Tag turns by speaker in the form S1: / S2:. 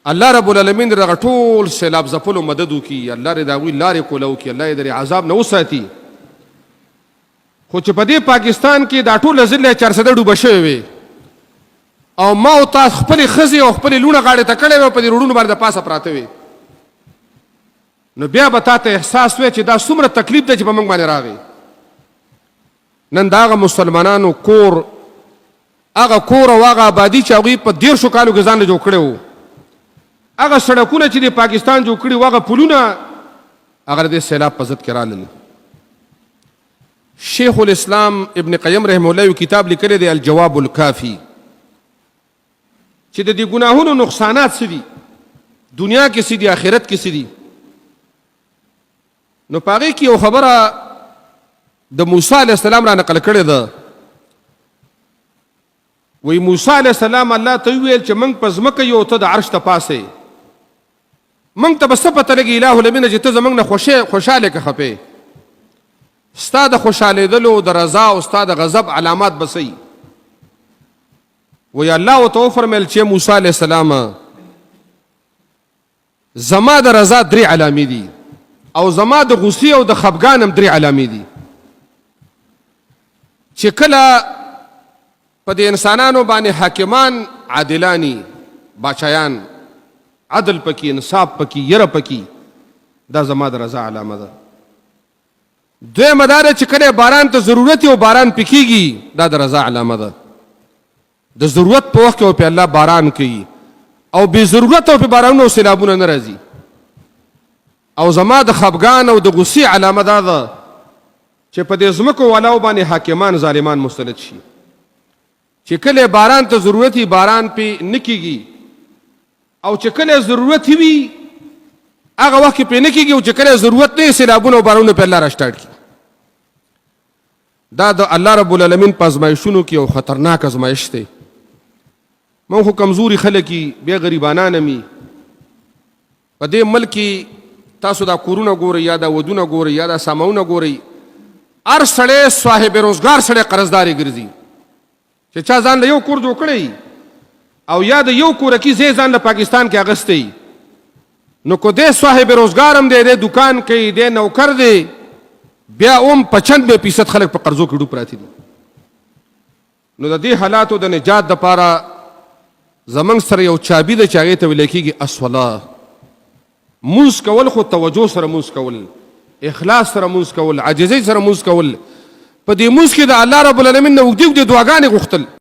S1: الله رب العالمین دغه ټول سیلاب ځپلو مدد وکړي، الله دې د هغوی لارې کوله وکړي، الله یې د عذاب نه وساتي. خو چې په دې پاکستان کې دا ټوله ضلع 400 ډوبه شوې وې او ما او تاسو خپلې ښځې او خپلې لوڼه غاړې ته کړې وې، په دې روډونو باندې د پاسه پراته وې، نو بیا به تا ته احساس وی چې دا څومره تکلیف دی چې په موږ باندې راغی. نن د هغه مسلمانانو کور، هغه کور او هغه آبادي چې هغوی په 13 کالو کې ځان له جوړ کړی وو، هغه سړکونه چې د پاکستان جوړ کړي وو، هغه پلونه هغه د سیلاب په ضد کې رالل. شیخ الاسلام ابن قیم رحمه الله یو کتاب لیکلی دی الجواب الکافی، چې د دې ګناهونو نقصانات څه دي، دنیا کې څه دي، آخرت کې څه دي. نو په هغې کې یو خبره د موسی علیه السلام را نقل کړې ده. وی موسی علیه السلام الله ته وویل چې موږ په ځمکه یو، ته د عرش ته پاسې، موږ ته به څه پته لګي اله العالمینه چې ته زموږ نه خوشحاله که خفې، ستا د خوشحالېدلو د رضا او ستا د غضب علامات به څه. وی الله ورته وفرمیل چې موسی علیه السلام زما د رضا 3 علامې دي او زما د غصې او د خفګان هم 3 علامې دي، چې کله په دې انسانانو باندې حاکمان عادلانی، باچایان عدل پکې، انصاف پکې، یره پکې، دا زما د رضا علامه ده. دویمه دا ده چې کله باران ته ضرورت او باران پکېږي، دا د رضا علامه ده. د ضرورت په وخت کې په الله باران کوي او بې ضرورت او په بارانونو سیلابونه نه راځي. او زما د خفګان او د غصې علامه دا ده چې په دې ځمکو والاو باندې حاکمان ظالمان مستلط شي، چې کله باران ته ضرورت وي باران پې نه کېږي، او چې کله ضرورت وي هغه وخت کې پې نه کېږي، او چې کله ضرورت نه وي سیلابونه او بارانونه پې الله را سټارټ کړي. دا د الله رب العالمین په ازمایښتونو کې یو خطرناک ازمایښت دی. موږ خو کمزوري خلک یي، بیا غریبانان هم یي. په دې ملک کې تاسو دا کورونه ګورئ یا دا ودونه ګورئ یا دا سامونه ګورئ، هر سړی صاحب روزګار سړی قرضدارې ګرځي، چې چا ځان له یو کور جوړ کړی او یا د یو کورکي ځای ځان له پاکستان کې اغستی، نو که دی صاحب روزګار هم دی، دی دکان کوي، دی نوکر دی، بیا هم 95% خلک په قرضو کې ډوب پراته دي. نو د دې حالاتو د نجات دپاره زموږ سره یو چابي ده چې هغې ته ویلی کېږي الصلاه. مونځ کول، خو توجه سره مونځ کول، اخلاص سره مونځ کول، عاجزۍ سره مونځ کول. په دې مونځ کې د الله رب العالمین نه اوږدې اوږدې دعاګانې غوښتل.